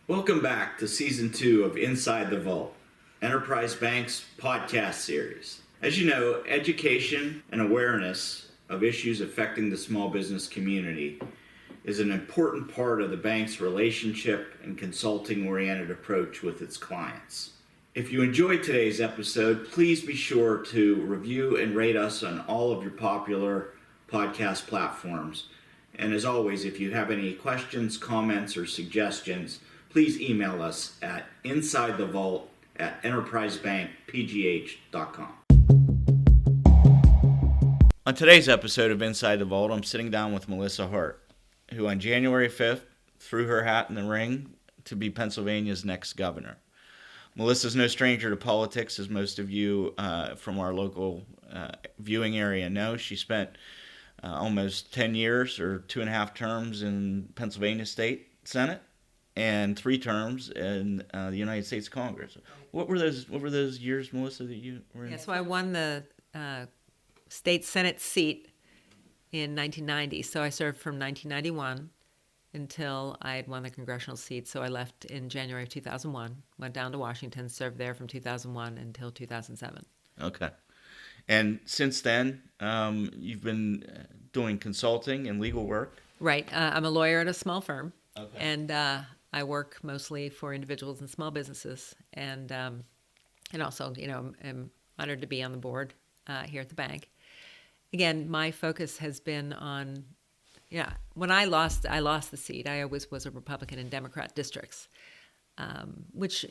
Welcome back to Season 2 of Inside the Vault, Enterprise Bank's podcast series. As you know, education and awareness of issues affecting the small business community is an important part of the bank's relationship and consulting-oriented approach with its clients. If you enjoyed today's episode, please be sure to review and rate us on all of your popular podcast platforms. And as always, if you have any questions, comments, or suggestions, please email us at insidethevault@enterprisebankpgh.com. On today's episode of Inside the Vault, I'm sitting down with Melissa Hart, who on January 5th threw her hat in the ring to be Pennsylvania's next governor. Melissa's no stranger to politics, as most of you from our local viewing area know. She spent almost 10 years or 2.5 terms in Pennsylvania State Senate and 3 terms in the United States Congress. What were those years, Melissa, that you were in? Yeah, so I won the state Senate seat in 1990. So I served from 1991 until I had won the congressional seat. So I left in January of 2001, went down to Washington, served there from 2001 until 2007. Okay. And since then, you've been doing consulting and legal work? Right. I'm a lawyer at a small firm. Okay. And I work mostly for individuals and small businesses. And also, I'm honored to be on the board here at the bank. Again, my focus has been on, when I lost the seat. I always was a Republican in Democrat districts, which,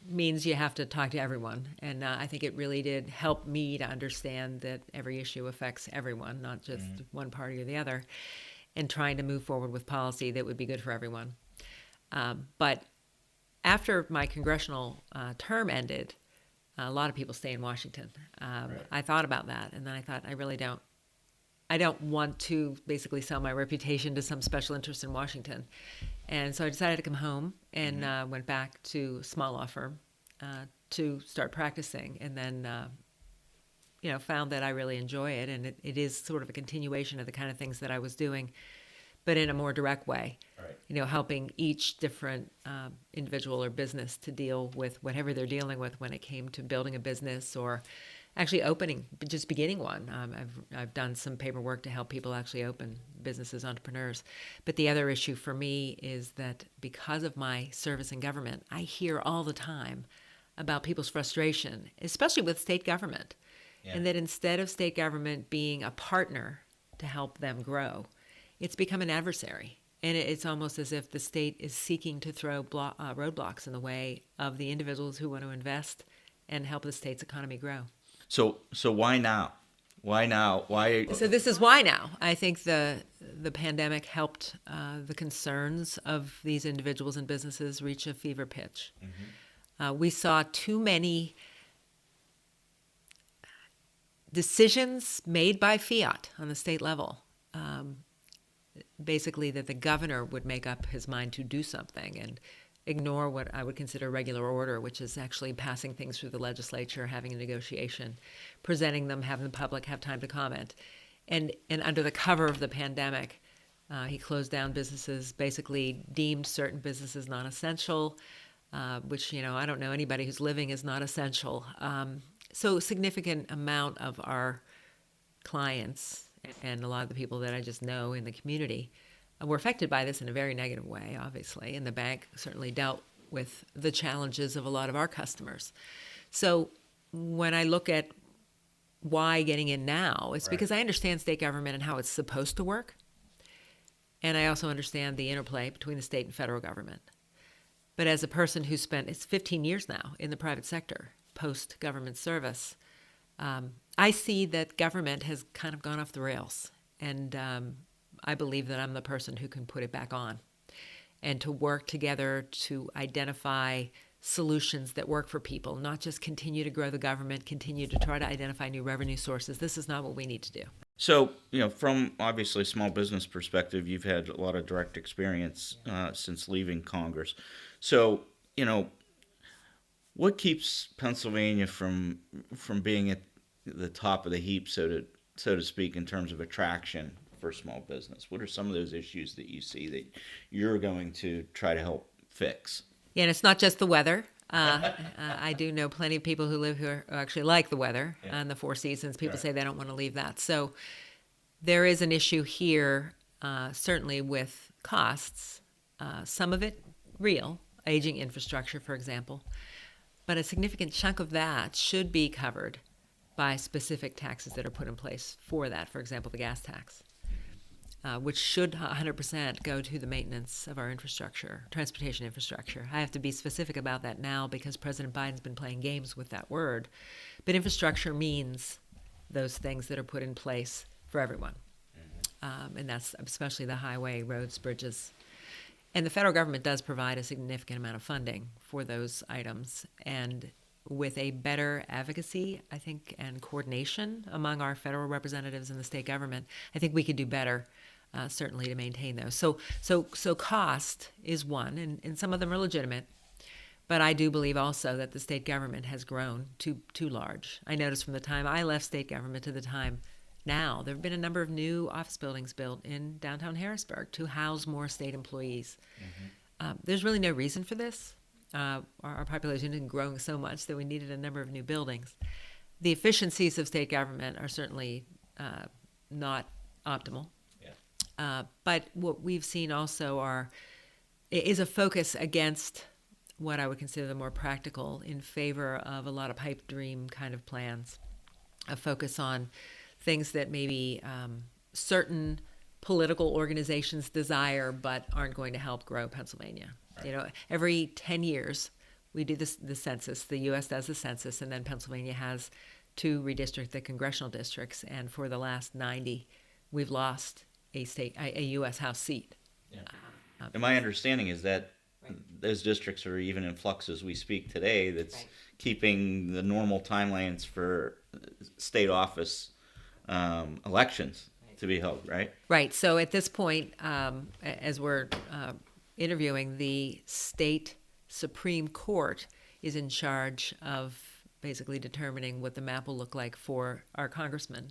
means you have to talk to everyone. And I think it really did help me to understand that every issue affects everyone, not just one party or the other, and trying to move forward with policy that would be good for everyone. But after my congressional term ended, a lot of people stay in Washington. Right. I thought about that, and then I thought, I don't want to basically sell my reputation to some special interest in Washington. And so I decided to come home and went back to a small law firm to start practicing, and then found that I really enjoy it, and it is sort of a continuation of the kind of things that I was doing, but in a more direct way. Right. Helping each different individual or business to deal with whatever they're dealing with when it came to building a business or actually beginning one. I've done some paperwork to help people actually open businesses, entrepreneurs. But the other issue for me is that because of my service in government, I hear all the time about people's frustration, especially with state government. Yeah. And that instead of state government being a partner to help them grow, it's become an adversary. And it's almost as if the state is seeking to throw roadblocks in the way of the individuals who want to invest and help the state's economy grow. So why now? Why now? Why? So this is why now. I think the pandemic helped the concerns of these individuals and businesses reach a fever pitch. Mm-hmm. We saw too many decisions made by fiat on the state level. Basically that the governor would make up his mind to do something and ignore what I would consider regular order, which is actually passing things through the legislature, having a negotiation, presenting them, having the public have time to comment. And under the cover of the pandemic, he closed down businesses, basically deemed certain businesses non-essential, which, I don't know anybody who's living is not essential. So a significant amount of our clients and a lot of the people that I just know in the community were affected by this in a very negative way, obviously, and the bank certainly dealt with the challenges of a lot of our customers. So when I look at why getting in now, it's because I understand state government and how it's supposed to work, and I also understand the interplay between the state and federal government. But as a person who spent, it's 15 years now in the private sector, post-government service, I see that government has kind of gone off the rails, and I believe that I'm the person who can put it back on and to work together to identify solutions that work for people, not just continue to grow the government, continue to try to identify new revenue sources. This is not what we need to do. So, from obviously a small business perspective, you've had a lot of direct experience since leaving Congress. So, what keeps Pennsylvania from being at the top of the heap, so to speak, in terms of attraction for small business? What are some of those issues that you see that you're going to try to help fix. Yeah, and it's not just the weather. I do know plenty of people who live here who actually like the weather and the Four Seasons. People say they don't want to leave that. So there is an issue here, certainly with costs. Some of it real, aging infrastructure, for example. But a significant chunk of that should be covered by specific taxes that are put in place for that. For example, the gas tax, which should 100% go to the maintenance of our infrastructure, transportation infrastructure. I have to be specific about that now because President Biden's been playing games with that word. But infrastructure means those things that are put in place for everyone. And that's especially the highway, roads, bridges. And the federal government does provide a significant amount of funding for those items. And with a better advocacy, I think, and coordination among our federal representatives in the state government, I think we could do better, certainly, to maintain those. So cost is one, and some of them are legitimate. But I do believe also that the state government has grown too large. I noticed from the time I left state government to the time now, there have been a number of new office buildings built in downtown Harrisburg to house more state employees. There's really no reason for this. Our population isn't growing so much that we needed a number of new buildings. The efficiencies of state government are certainly not optimal. But what we've seen also is a focus against what I would consider the more practical in favor of a lot of pipe dream kind of plans, a focus on things that maybe certain political organizations desire but aren't going to help grow Pennsylvania. Right. Every 10 years we do the census. The U.S. does the census, and then Pennsylvania has to redistrict the congressional districts. And for the last 90, we've lost a U.S. House seat. And my understanding is that those districts are even in flux as we speak today. That's keeping the normal timelines for state office elections to be held, right? Right. So at this point, as we're interviewing, the state Supreme Court is in charge of basically determining what the map will look like for our congressmen,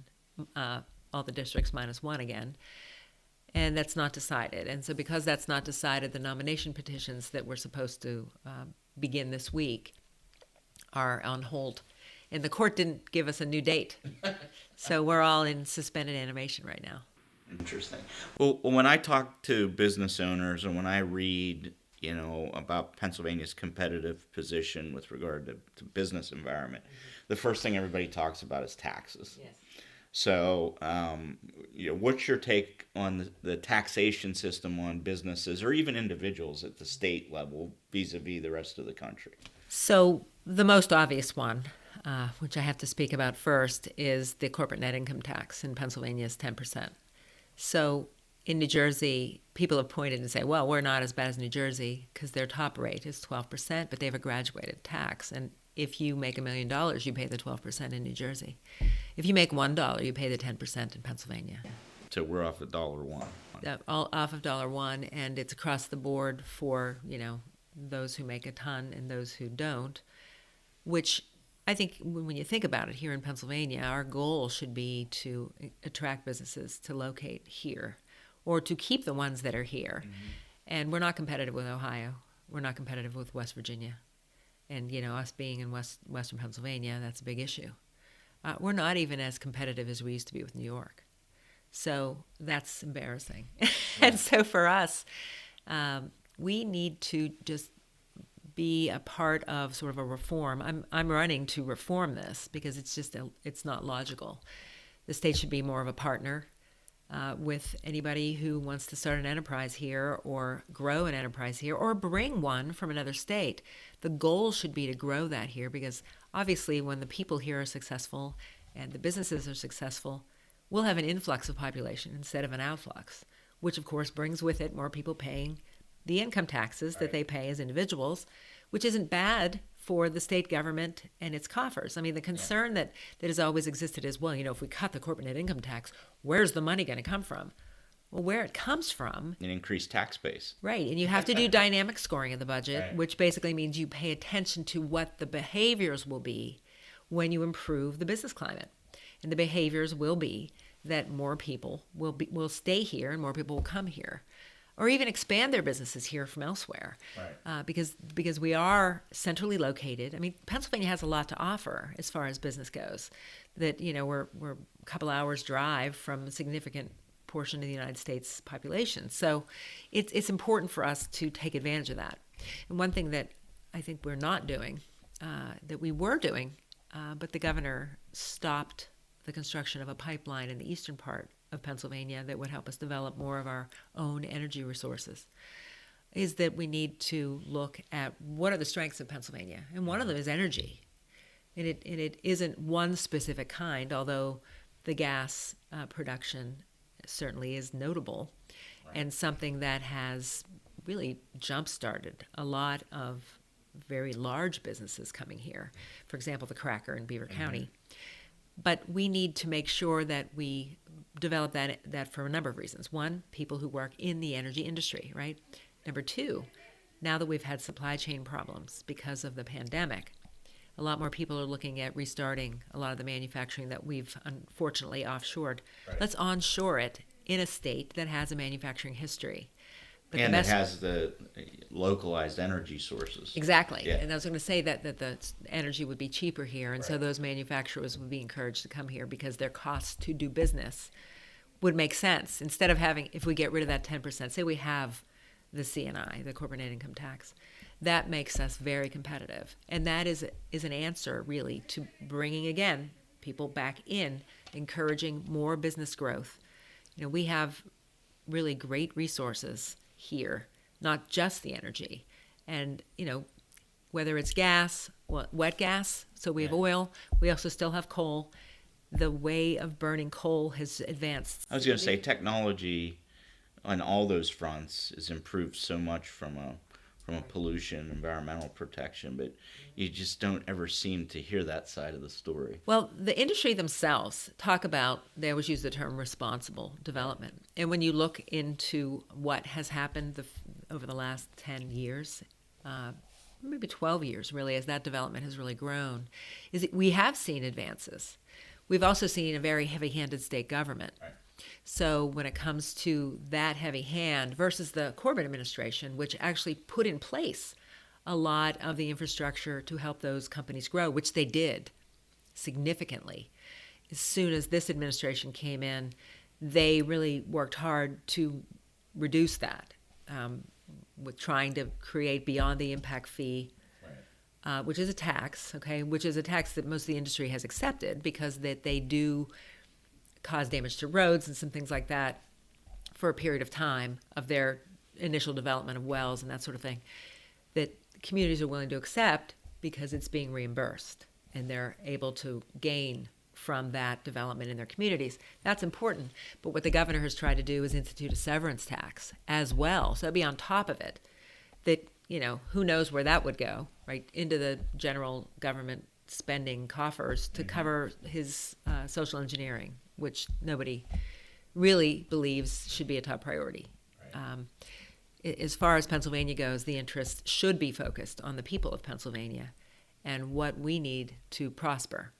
all the districts minus one again. And that's not decided. And so because that's not decided, the nomination petitions that were supposed to begin this week are on hold. And the court didn't give us a new date. So we're all in suspended animation right now. Interesting. Well, when I talk to business owners and when I read, about Pennsylvania's competitive position with regard to business environment, the first thing everybody talks about is taxes. Yes. So, what's your take on the taxation system on businesses or even individuals at the state level vis-a-vis the rest of the country? So the most obvious one, which I have to speak about first, is the corporate net income tax in Pennsylvania is 10%. So in New Jersey, people have pointed and say, well, we're not as bad as New Jersey because their top rate is 12%, but they have a graduated tax. And if you make $1 million, you pay the 12% in New Jersey. If you make $1, you pay the 10% in Pennsylvania. So we're off of $1. All off of $1, and it's across the board for, those who make a ton and those who don't, which I think when you think about it here in Pennsylvania, our goal should be to attract businesses to locate here or to keep the ones that are here. Mm-hmm. And we're not competitive with Ohio. We're not competitive with West Virginia. And, us being in Western Pennsylvania, that's a big issue. We're not even as competitive as we used to be with New York. So that's embarrassing. Yeah. And so for us, we need to just be a part of sort of a reform. I'm running to reform this because it's not logical. The state should be more of a partner with anybody who wants to start an enterprise here or grow an enterprise here or bring one from another state. The goal should be to grow that here because obviously when the people here are successful and the businesses are successful, we'll have an influx of population instead of an outflux, which of course brings with it more people paying the income taxes that they pay as individuals, which isn't bad for the state government and its coffers. I mean, the concern that has always existed is, well, if we cut the corporate net income tax, where's the money going to come from? Well, where it comes from... An increased tax base. Right, and you have to do dynamic scoring of the budget, which basically means you pay attention to what the behaviors will be when you improve the business climate. And the behaviors will be that more people will stay here and more people will come here. or even expand their businesses here from elsewhere. Right. Because we are centrally located. I mean, Pennsylvania has a lot to offer as far as business goes. That, we're a couple hours drive from a significant portion of the United States population. So it's important for us to take advantage of that. And one thing that I think we're not doing, that we were doing, but the governor stopped the construction of a pipeline in the eastern part of Pennsylvania that would help us develop more of our own energy resources, is that we need to look at what are the strengths of Pennsylvania. And one of them is energy. And it isn't one specific kind, although the gas production certainly is notable, right, and something that has really jump-started a lot of very large businesses coming here. For example, the cracker in Beaver County. But we need to make sure that we develop that for a number of reasons. One, people who work in the energy industry, right? Number two, now that we've had supply chain problems because of the pandemic, a lot more people are looking at restarting a lot of the manufacturing that we've unfortunately offshored. Right. Let's onshore it in a state that has a manufacturing history. But and it has the localized energy sources. Exactly. Yeah. And I was going to say that the energy would be cheaper here, and right, so those manufacturers would be encouraged to come here because their costs to do business would make sense. Instead of having, if we get rid of that 10%, say we have the CNI, the corporate net income tax, that makes us very competitive. And that is an answer, really, to bringing, again, people back in, encouraging more business growth. We have really great resources here, not just the energy. And, whether it's gas, wet gas, so we have oil, we also still have coal. The way of burning coal has advanced. I was going to say technology on all those fronts has improved so much from a pollution, environmental protection, but you just don't ever seem to hear that side of the story. Well, the industry themselves talk about, they always use the term responsible development. And when you look into what has happened over the last 10 years, maybe 12 years really, as that development has really grown, is that we have seen advances. We've also seen a very heavy-handed state government. Right. So when it comes to that heavy hand versus the Corbyn administration, which actually put in place a lot of the infrastructure to help those companies grow, which they did significantly. As soon as this administration came in, they really worked hard to reduce that, with trying to create beyond the impact fee, which is a tax, which is a tax that most of the industry has accepted because that they do cause damage to roads and some things like that for a period of time of their initial development of wells and that sort of thing, that communities are willing to accept because it's being reimbursed and they're able to gain from that development in their communities. That's important. But what the governor has tried to do is institute a severance tax as well. So that'd be on top of it. That, who knows where that would go, right? Into the general government spending coffers to cover his social engineering, which nobody really believes should be a top priority. Right. As far as Pennsylvania goes, the interest should be focused on the people of Pennsylvania and what we need to prosper.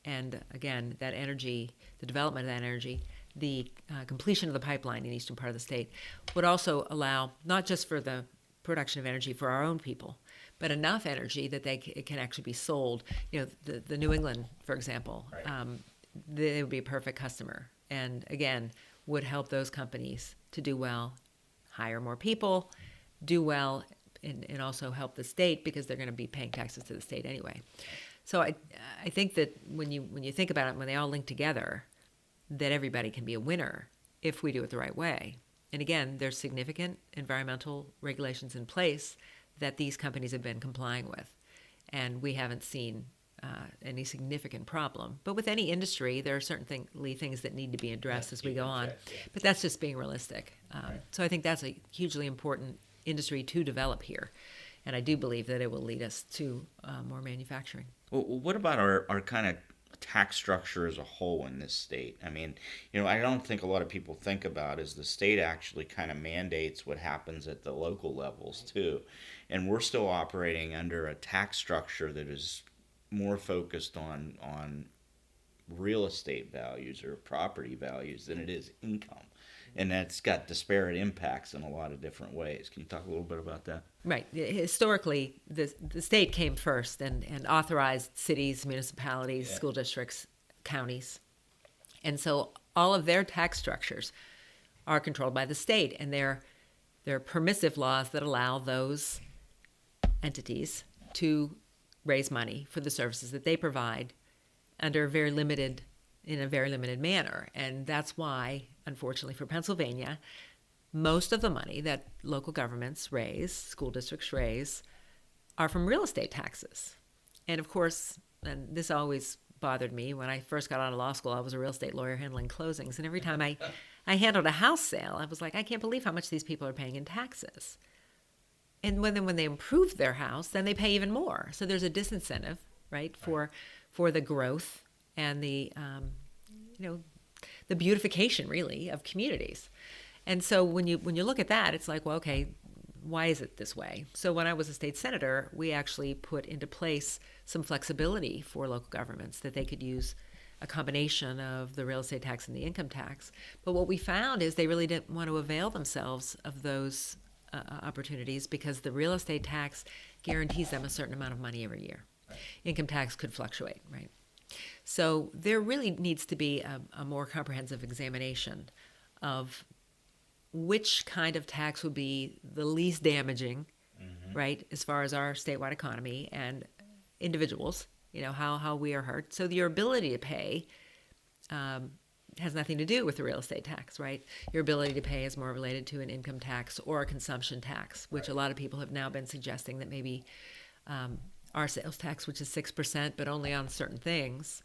And again, that energy, the development of that energy, the completion of the pipeline in the eastern part of the state would also allow not just for the production of energy for our own people, but enough energy that it can actually be sold. The New England, for example, right, they would be a perfect customer. And again, would help those companies to do well, hire more people, do well, and also help the state because they're going to be paying taxes to the state anyway. So I think that when you think about it, when they all link together, that everybody can be a winner if we do it the right way. And again, there's significant environmental regulations in place that these companies have been complying with. And we haven't seen any significant problem. But with any industry, there are certainly things that need to be addressed as we go on. But that's just being realistic. Right. So I think that's a hugely important industry to develop here. And I do believe that it will lead us to more manufacturing. Well, what about our kind of tax structure as a whole in this state? I mean, I don't think a lot of people think about is the state actually kind of mandates what happens at the local levels too. And we're still operating under a tax structure that is more focused on real estate values or property values than it is income. and that's got disparate impacts in a lot of different ways. Can you talk a little bit about that? Right. Historically, the state came first and authorized cities, municipalities, school districts, counties. And so all of their tax structures are controlled by the state, and they're permissive laws that allow those entities to raise money for the services that they provide in a very limited manner. And that's why, unfortunately for Pennsylvania, most of the money that local governments raise, school districts raise, are from real estate taxes. And of course, and this always bothered me, when I first got out of law school, I was a real estate lawyer handling closings. And every time I handled a house sale, I was like, I can't believe how much these people are paying in taxes. And when they improve their house, then they pay even more. So there's a disincentive, right, for the growth and the beautification, really, of communities. And so when you look at that, it's like, well, okay, why is it this way? So when I was a state senator, we actually put into place some flexibility for local governments that they could use a combination of the real estate tax and the income tax. But what we found is they really didn't want to avail themselves of those opportunities because the real estate tax guarantees them a certain amount of money every year. Right. Income tax could fluctuate, right? So there really needs to be a more comprehensive examination of which kind of tax would be the least damaging, right, as far as our statewide economy and individuals, how we are hurt. So your ability to pay has nothing to do with the real estate tax, right? Your ability to pay is more related to an income tax or a consumption tax, which a lot of people have now been suggesting that maybe our sales tax, which is 6%, but only on certain things,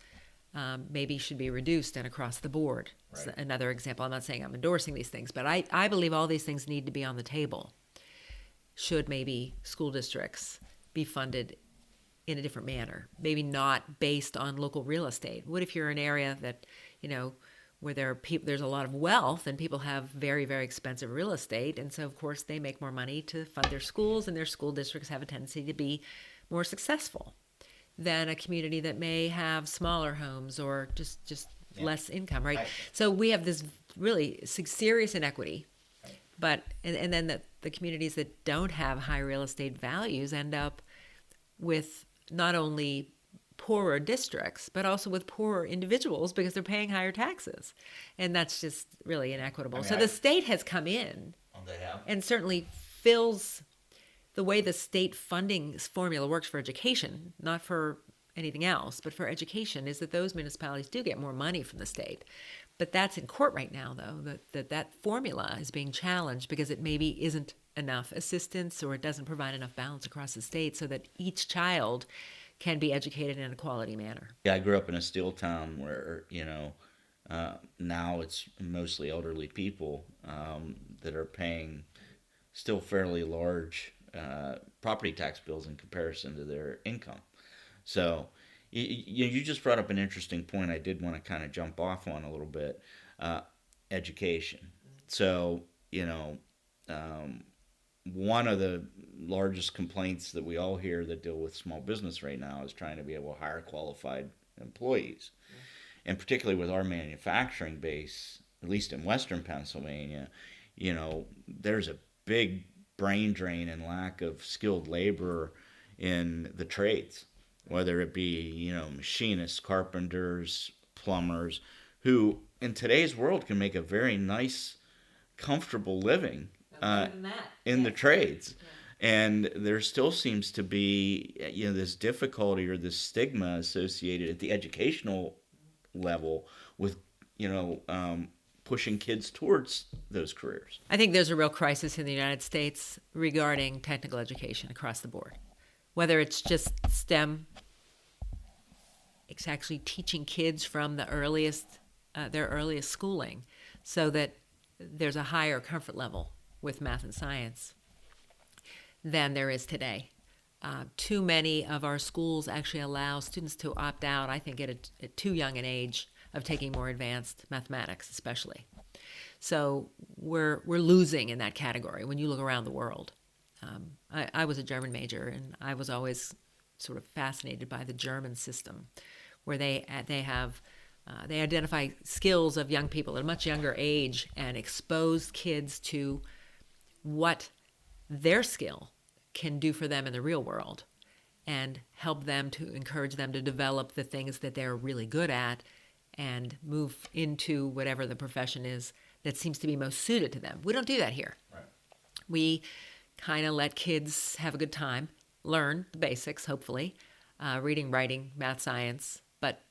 maybe should be reduced and across the board. Right. So another example, I'm not saying I'm endorsing these things, but I believe all these things need to be on the table. Should maybe school districts be funded in a different manner, maybe not based on local real estate? What if you're in an area that, where there's a lot of wealth and people have very, very expensive real estate, and so of course they make more money to fund their schools, and their school districts have a tendency to be more successful than a community that may have smaller homes or just less income, right? So we have this really serious inequity, but and then the communities that don't have high real estate values end up with not only poorer districts, but also with poorer individuals because they're paying higher taxes. And that's just really inequitable. So the state has come in and certainly fills the way the state funding formula works for education, not for anything else, but for education, is that those municipalities do get more money from the state. But that's in court right now, though, that formula is being challenged because it maybe isn't enough assistance or it doesn't provide enough balance across the state so that each child can be educated in a quality manner. Yeah, I grew up in a steel town where, now it's mostly elderly people that are paying still fairly large property tax bills in comparison to their income. So you just brought up an interesting point I did want to kind of jump off on a little bit, education. So, one of the largest complaints that we all hear that deal with small business right now is trying to be able to hire qualified employees. And particularly with our manufacturing base, at least in Western Pennsylvania, there's a big brain drain and lack of skilled labor in the trades, whether it be, machinists, carpenters, plumbers, who in today's world can make a very nice, comfortable living in the trades. Yeah. And there still seems to be, this difficulty or this stigma associated at the educational level with, pushing kids towards those careers. I think there's a real crisis in the United States regarding technical education across the board. Whether it's just STEM, it's actually teaching kids from their earliest schooling so that there's a higher comfort level with math and science than there is today. Too many of our schools actually allow students to opt out, I think, at too young an age of taking more advanced mathematics, especially. So we're losing in that category when you look around the world. I was a German major, and I was always sort of fascinated by the German system, where they have They identify skills of young people at a much younger age and expose kids to what their skill can do for them in the real world, and help them to encourage them to develop the things that they're really good at and move into whatever the profession is that seems to be most suited to them. We don't do that here. Right. We kind of let kids have a good time, learn the basics, hopefully, reading, writing, math, science, but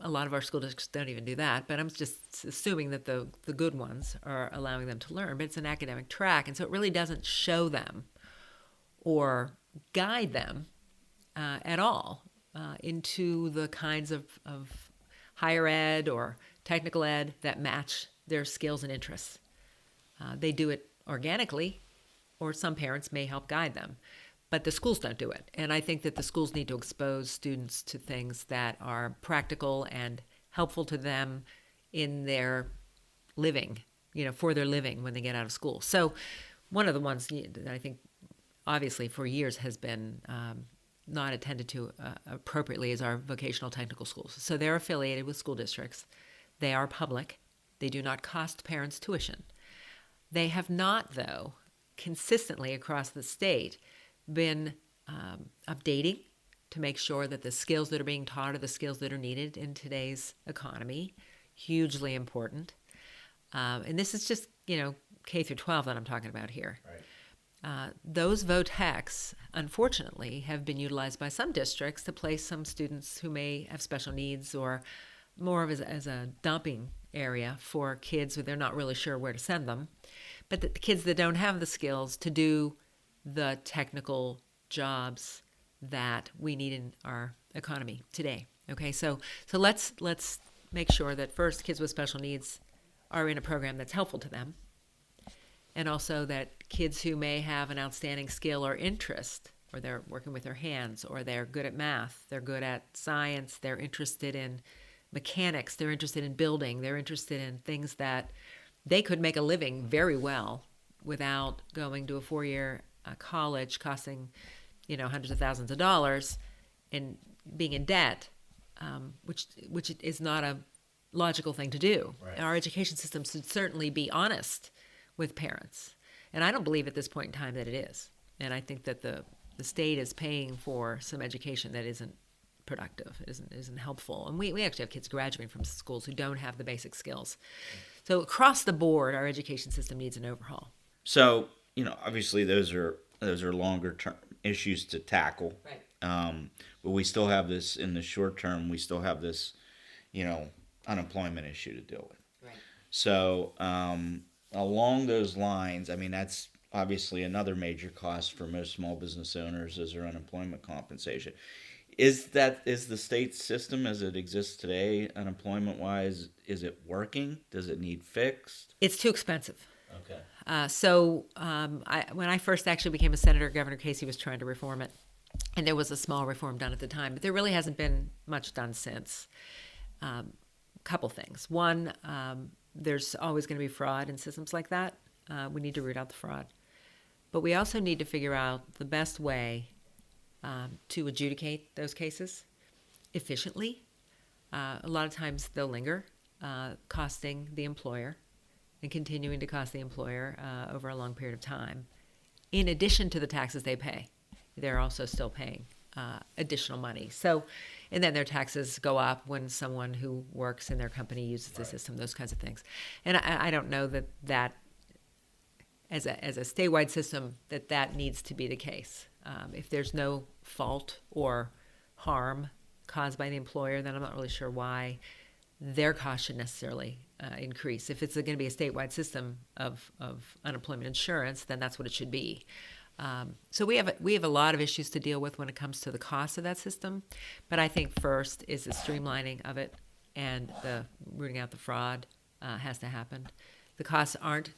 a lot of our school districts don't even do that. But I'm just assuming that the good ones are allowing them to learn. But it's an academic track, and so it really doesn't show them or guide them at all into the kinds of higher ed or technical ed that match their skills and interests. They do it organically, or some parents may help guide them, but the schools don't do it. And I think that the schools need to expose students to things that are practical and helpful to them in their living, for their living when they get out of school. So one of the ones that I think obviously for years has been not attended to appropriately is our vocational technical schools. So they're affiliated with school districts. They are public. They do not cost parents tuition. They have not, though, consistently across the state been updating to make sure that the skills that are being taught are the skills that are needed in today's economy. Hugely important. And this is just, K through 12 that I'm talking about here. Right. Those VOTECs, unfortunately, have been utilized by some districts to place some students who may have special needs or more of as a dumping area for kids who they're not really sure where to send them. But the kids that don't have the skills to do the technical jobs that we need in our economy today. Okay, so let's make sure that first kids with special needs are in a program that's helpful to them, and also that kids who may have an outstanding skill or interest, or they're working with their hands, or they're good at math, they're good at science, they're interested in mechanics, they're interested in building, they're interested in things that they could make a living very well without going to a 4-year college costing, hundreds of thousands of dollars and being in debt, which is not a logical thing to do. Right. Our education system should certainly be honest with parents. And I don't believe at this point in time that it is. And I think that the state is paying for some education that isn't productive, isn't helpful. And we actually have kids graduating from schools who don't have the basic skills. So across the board, our education system needs an overhaul. So, obviously those are longer term issues to tackle. Right. But we still have this in the short term. We still have this, unemployment issue to deal with. Right. So along those lines, that's obviously another major cost for most small business owners is their unemployment compensation. Is the state system as it exists today, unemployment wise, is it working? Does it need fixed? It's too expensive. Okay. When I first actually became a senator, Governor Casey was trying to reform it, and there was a small reform done at the time, but there really hasn't been much done since. Couple things. One, there's always going to be fraud in systems like that. We need to root out the fraud. But we also need to figure out the best way to adjudicate those cases efficiently. A lot of times they'll linger, costing the employer and continuing to cost the employer over a long period of time. In addition to the taxes they pay, they're also still paying additional money. So, and then their taxes go up when someone who works in their company uses the system, those kinds of things. And I don't know that as a statewide system that needs to be the case. If there's no fault or harm caused by the employer, then I'm not really sure why their cost should necessarily increase. If it's going to be a statewide system of unemployment insurance, then that's what it should be. So we have a lot of issues to deal with when it comes to the cost of that system. But I think first is the streamlining of it, and the rooting out the fraud has to happen. The costs aren't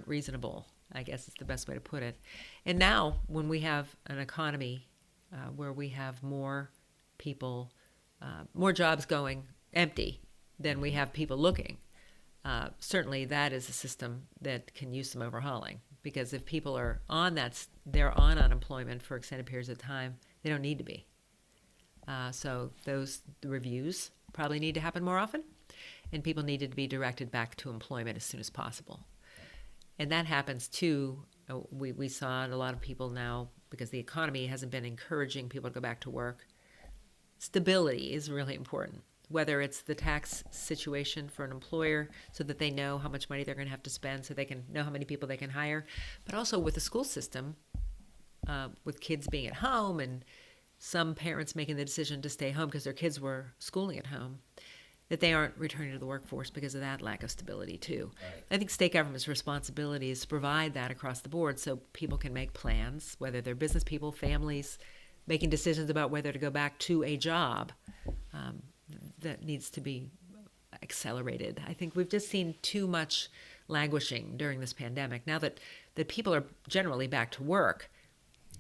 reasonable, I guess is the best way to put it. And now when we have an economy where we have more people, more jobs going empty than we have people looking, certainly that is a system that can use some overhauling. Because if people are they're on unemployment for extended periods of time, they don't need to be. So the reviews probably need to happen more often, and people needed to be directed back to employment as soon as possible. And that happens too. We saw a lot of people now, because the economy hasn't been encouraging people to go back to work. Stability is really important, whether it's the tax situation for an employer so that they know how much money they're going to have to spend so they can know how many people they can hire, but also with the school system, with kids being at home and some parents making the decision to stay home because their kids were schooling at home, that they aren't returning to the workforce because of that lack of stability too. Right. I think state government's responsibility is to provide that across the board so people can make plans, whether they're business people, families, making decisions about whether to go back to a job. That needs to be accelerated. I think we've just seen too much languishing during this pandemic. Now that people are generally back to work,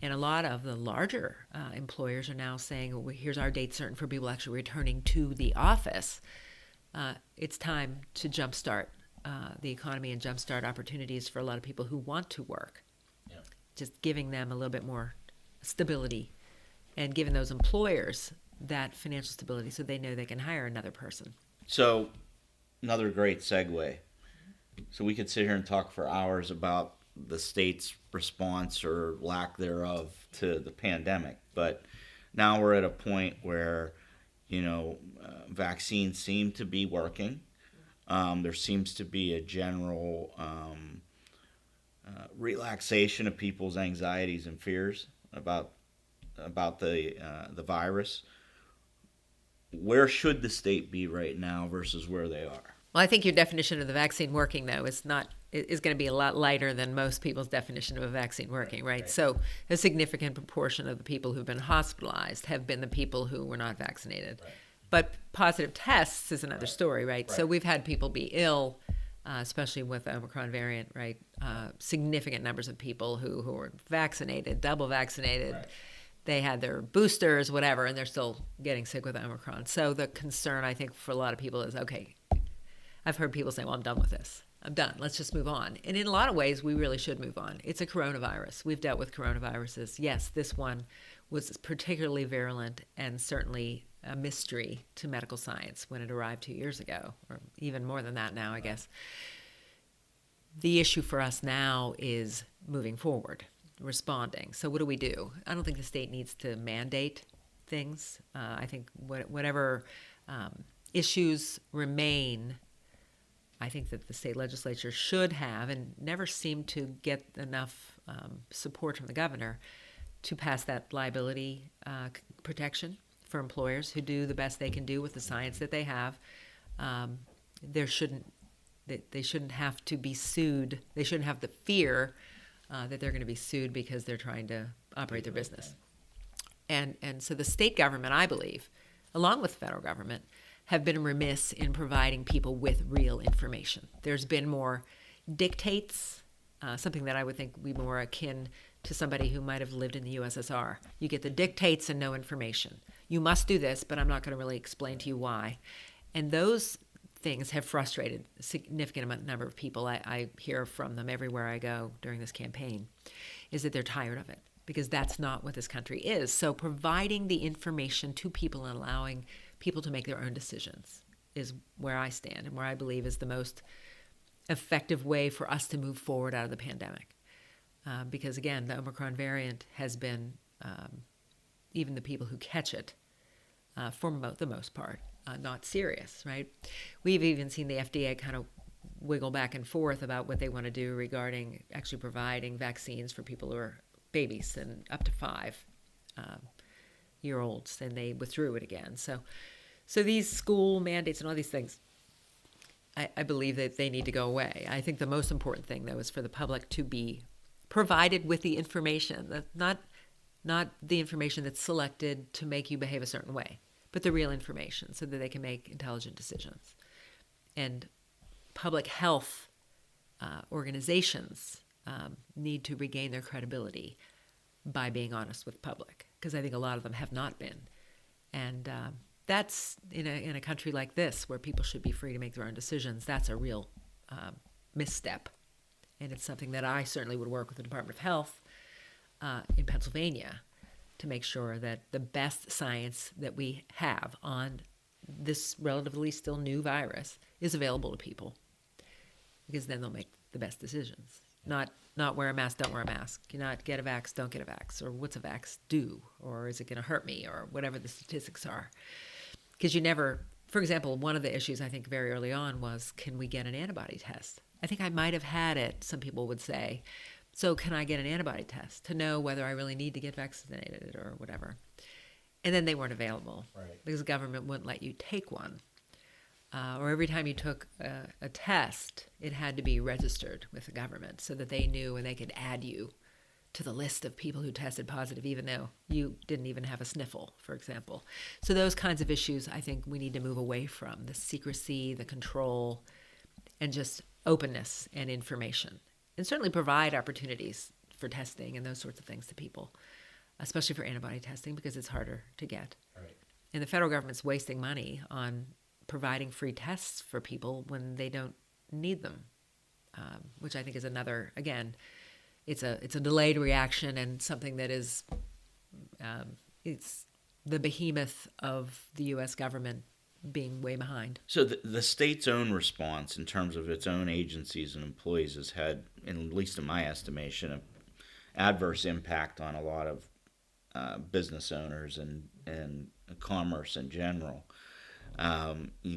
and a lot of the larger employers are now saying, well, here's our date certain for people actually returning to the office. It's time to jumpstart the economy and jumpstart opportunities for a lot of people who want to work. Yeah. Just giving them a little bit more stability and giving those employers that financial stability so they know they can hire another person. So, another great segue. So we could sit here and talk for hours about the state's response or lack thereof to the pandemic. But now we're at a point where, vaccines seem to be working. There seems to be a general relaxation of people's anxieties and fears about the virus. Where should the state be right now versus where they are? Well, I think your definition of the vaccine working, though, is going to be a lot lighter than most people's definition of a vaccine working, right? So a significant proportion of the people who've been hospitalized have been the people who were not vaccinated. Right. But positive tests is another story, right? So we've had people be ill, especially with the Omicron variant, right? Significant numbers of people who were vaccinated, double vaccinated. Right. They had their boosters, whatever, and they're still getting sick with Omicron. So the concern, I think, for a lot of people is, okay, I've heard people say, well, I'm done with this. I'm done. Let's just move on. And in a lot of ways, we really should move on. It's a coronavirus. We've dealt with coronaviruses. Yes, this one was particularly virulent and certainly a mystery to medical science when it arrived 2 years ago, or even more than that now, I guess. The issue for us now is moving forward, responding. So what do we do? I don't think the state needs to mandate things. I think whatever issues remain, I think that the state legislature should have, and never seem to get enough support from the governor, to pass that liability protection for employers who do the best they can do with the science that they have. They shouldn't have to be sued. They shouldn't have the fear that they're going to be sued because they're trying to operate their business. And so the state government, I believe, along with the federal government, have been remiss in providing people with real information. There's been more dictates, something that I would think would be more akin to somebody who might have lived in the USSR. You get the dictates and no information. You must do this, but I'm not going to really explain to you why. And those things have frustrated a significant number of people. I hear from them everywhere I go during this campaign, is that they're tired of it, because that's not what this country is. So providing the information to people and allowing people to make their own decisions is where I stand and where I believe is the most effective way for us to move forward out of the pandemic. Because again, the Omicron variant has been, even the people who catch it, for the most part, not serious, right? We've even seen the FDA kind of wiggle back and forth about what they want to do regarding actually providing vaccines for people who are babies and up to 5-year-olds, and they withdrew it again. So these school mandates and all these things, I believe that they need to go away. I think the most important thing, though, is for the public to be provided with the information, not the information that's selected to make you behave a certain way, but the real information so that they can make intelligent decisions. And public health organizations need to regain their credibility by being honest with the public, because I think a lot of them have not been. And that's in a country like this where people should be free to make their own decisions. That's a real misstep. And it's something that I certainly would work with the Department of Health in Pennsylvania to make sure that the best science that we have on this relatively still new virus is available to people, because then they'll make the best decisions. Not wear a mask, don't wear a mask. Not get a vax, don't get a vax. Or what's a vax do? Or is it going to hurt me? Or whatever the statistics are. Because you never, for example, one of the issues I think very early on was, can we get an antibody test? I think I might have had it, some people would say. So can I get an antibody test to know whether I really need to get vaccinated or whatever? And then they weren't available, Right. because the government wouldn't let you take one. Or every time you took a test, it had to be registered with the government so that they knew and they could add you to the list of people who tested positive, even though you didn't even have a sniffle, for example. So those kinds of issues, I think we need to move away from: the secrecy, the control, and just openness and information. And certainly provide opportunities for testing and those sorts of things to people, especially for antibody testing, because it's harder to get. Right. And the federal government's wasting money on providing free tests for people when they don't need them, which I think is another, again, it's a delayed reaction, and something that is, it's the behemoth of the U.S. government being way behind. So the state's own response in terms of its own agencies and employees has had, at least in my estimation, an adverse impact on a lot of business owners and commerce in general.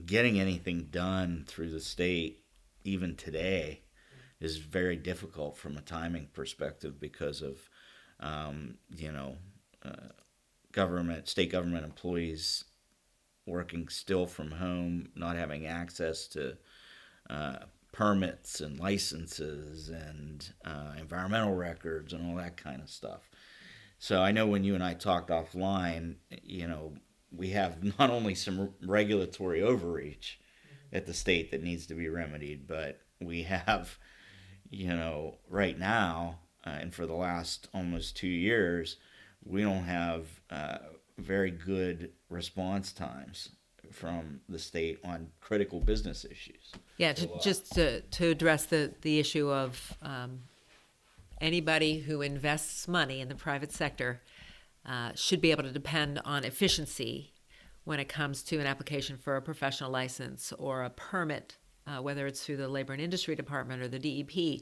Getting anything done through the state, even today, is very difficult from a timing perspective because of, state government employees working still from home, not having access to permits and licenses and environmental records and all that kind of stuff. So I know when you and I talked offline, we have not only some regulatory overreach at the state that needs to be remedied, but we have, right now, and for the last almost 2 years, we don't have very good response times from the state on critical business issues. Yeah, just to address the issue of anybody who invests money in the private sector should be able to depend on efficiency when it comes to an application for a professional license or a permit, whether it's through the Labor and Industry Department or the DEP,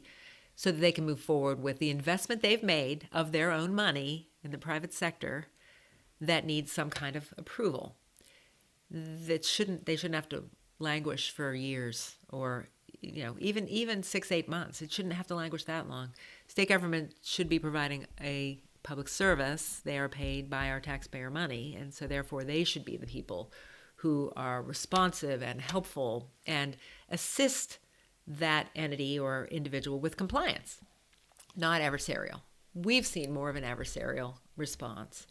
so that they can move forward with the investment they've made of their own money in the private sector that needs some kind of approval. They shouldn't have to languish for years, or even 6-8 months. It shouldn't have to languish that long. State government should be providing a public service. They are paid by our taxpayer money, and so therefore they should be the people who are responsive and helpful and assist that entity or individual with compliance, not adversarial. We've seen more of an adversarial response.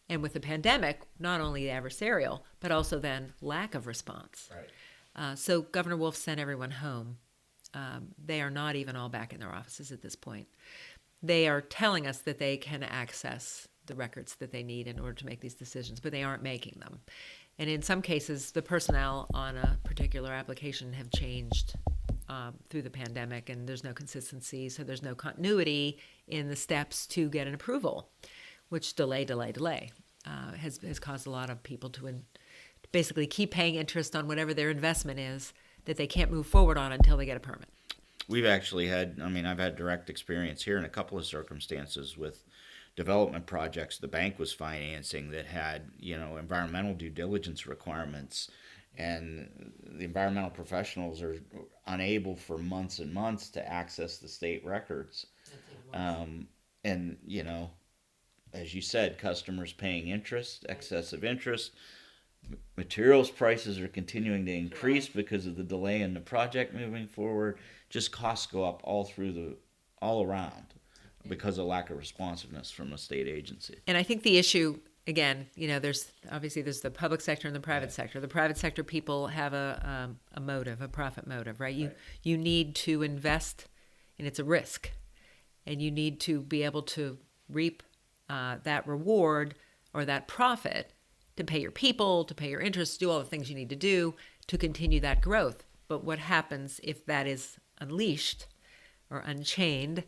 And with the pandemic, not only adversarial, but also then lack of response. Right. So Governor Wolf sent everyone home. They are not even all back in their offices at this point. They are telling us that they can access the records that they need in order to make these decisions, but they aren't making them. And in some cases, the personnel on a particular application have changed through the pandemic, and there's no consistency, so there's no continuity in the steps to get an approval, which delay has caused a lot of people to basically keep paying interest on whatever their investment is that they can't move forward on until they get a permit. We've actually I've had direct experience here in a couple of circumstances with development projects the bank was financing that had, environmental due diligence requirements, and the environmental professionals are unable for months and months to access the state records. And, as you said, customers paying interest, excessive interest. Materials prices are continuing to increase because of the delay in the project moving forward. Just costs go up all around because of lack of responsiveness from a state agency. And I think the issue, again, there's the public sector and the private sector. The private sector people have a motive, a profit motive, right? You need to invest, and it's a risk, and you need to be able to reap that reward or that profit to pay your people, to pay your interest, do all the things you need to do to continue that growth. But what happens if that is unleashed or unchained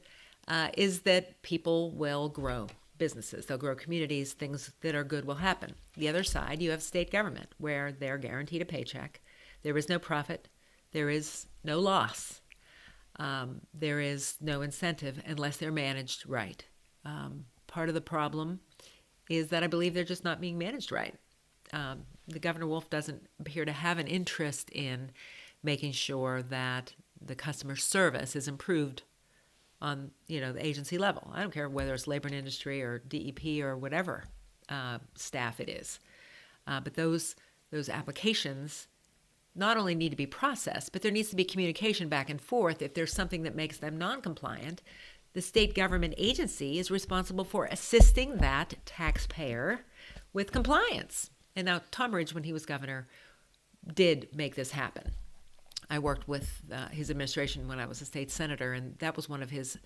is that people will grow. businesses. They'll grow communities. Things that are good will happen. The other side, you have state government, where they're guaranteed a paycheck. There is no profit. There is no loss. There is no incentive unless they're managed right. Part of the problem is that I believe they're just not being managed right. The Governor Wolf doesn't appear to have an interest in making sure that the customer service is improved on, the agency level. I don't care whether it's labor and industry or DEP or whatever staff it is. But those applications not only need to be processed, but there needs to be communication back and forth. If there's something that makes them non-compliant, the state government agency is responsible for assisting that taxpayer with compliance. And now Tom Ridge, when he was governor, did make this happen. I worked with his administration when I was a state senator, and that was one of his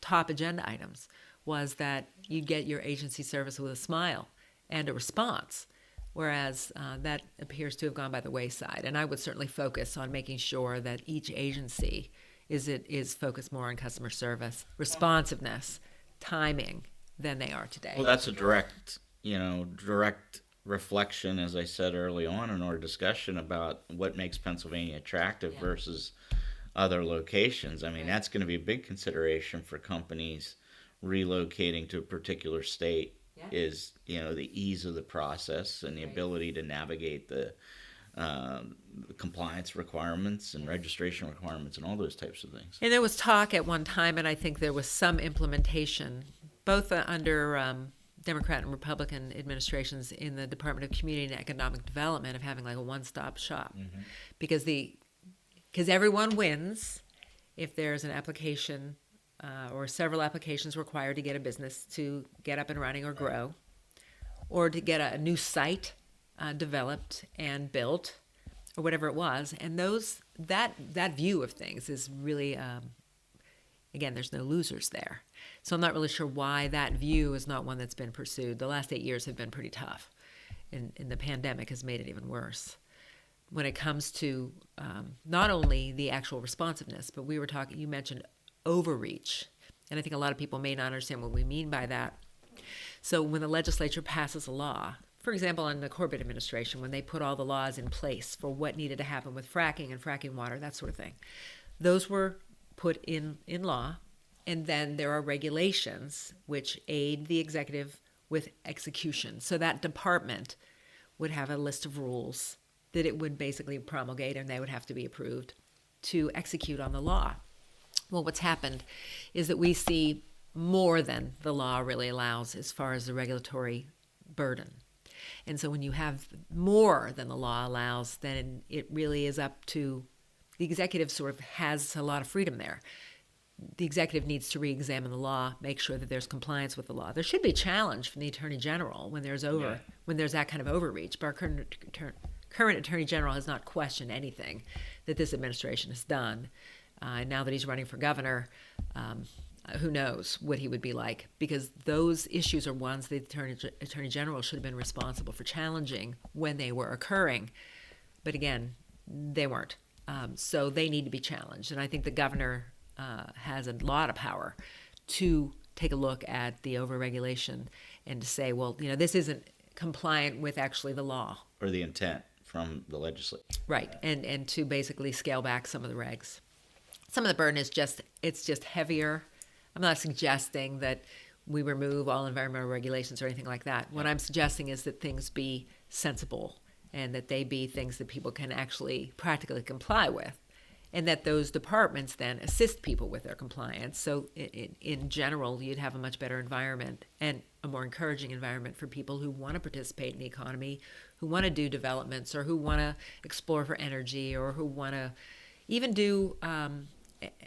top agenda items, was that you get your agency service with a smile and a response, whereas that appears to have gone by the wayside. And I would certainly focus on making sure that each agency is focused more on customer service, responsiveness, timing than they are today. Well, that's a direct reflection, as I said early on in our discussion, about what makes Pennsylvania attractive versus other locations. I mean, that's going to be a big consideration for companies relocating to a particular state is, the ease of the process and the ability to navigate the compliance requirements and registration requirements and all those types of things. And there was talk at one time, and I think there was some implementation, both under Democrat and Republican administrations in the Department of Community and Economic Development, of having like a one-stop shop, because everyone wins if there's an application or several applications required to get a business to get up and running or grow, or to get a new site developed and built, or whatever it was. And that view of things is really, again, there's no losers there. So I'm not really sure why that view is not one that's been pursued. The last 8 years have been pretty tough, and the pandemic has made it even worse. When it comes to not only the actual responsiveness, but you mentioned overreach, and I think a lot of people may not understand what we mean by that. So when the legislature passes a law, for example, in the Corbett administration, when they put all the laws in place for what needed to happen with fracking and fracking water, that sort of thing, those were put in law. And then there are regulations which aid the executive with execution. So that department would have a list of rules that it would basically promulgate, and they would have to be approved to execute on the law. Well, what's happened is that we see more than the law really allows as far as the regulatory burden. And so when you have more than the law allows, then it really is up to the executive. Sort of has a lot of freedom there. The executive needs to re-examine the law, make sure that there's compliance with the law. There should be a challenge from the Attorney General when there's that kind of overreach. But our current Attorney General has not questioned anything that this administration has done. Now that he's running for governor, who knows what he would be like, because those issues are ones the Attorney General should have been responsible for challenging when they were occurring. But again, they weren't. So they need to be challenged. And I think the governor has a lot of power to take a look at the overregulation and to say, well, this isn't compliant with actually the law. Or the intent from the legislature. Right, and to basically scale back some of the regs. Some of the burden is it's just heavier. I'm not suggesting that we remove all environmental regulations or anything like that. What I'm suggesting is that things be sensible and that they be things that people can actually practically comply with, and that those departments then assist people with their compliance. So in general, you'd have a much better environment and a more encouraging environment for people who want to participate in the economy, who want to do developments, or who want to explore for energy, or who want to even do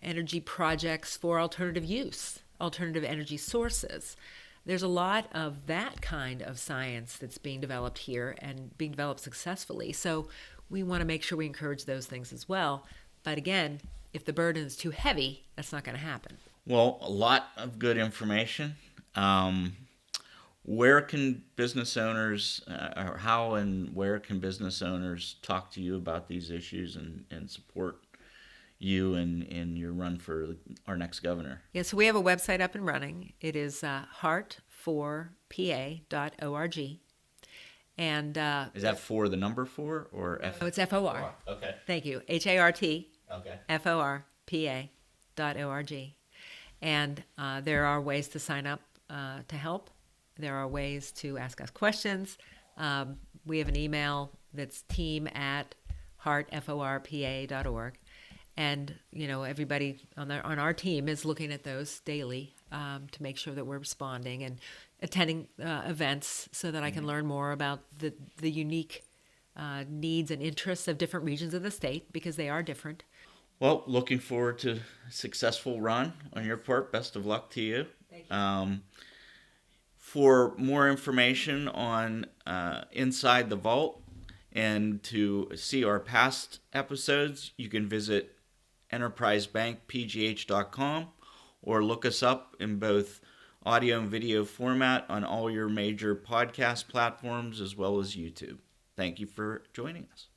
energy projects for alternative use, alternative energy sources. There's a lot of that kind of science that's being developed here and being developed successfully. So we want to make sure we encourage those things as well. But again, if the burden is too heavy, that's not going to happen. Well, a lot of good information. Where can business owners, or how and where can business owners talk to you about these issues and support you in your run for our next governor? Yeah, so we have a website up and running. It is Hart, F4PA.org. And Is that for the number 4 or F? oh, it's FOR. Okay. Thank you. HART. Okay. FORPA.org. And there are ways to sign up to help. There are ways to ask us questions. We have an email that's team@hartforpa.org. And, everybody on our team is looking at those daily to make sure that we're responding and attending events so that I can learn more about the unique needs and interests of different regions of the state, because they are different. Well, looking forward to a successful run on your part. Best of luck to you. Thank you. For more information on Inside the Vault and to see our past episodes, you can visit enterprisebankpgh.com or look us up in both audio and video format on all your major podcast platforms as well as YouTube. Thank you for joining us.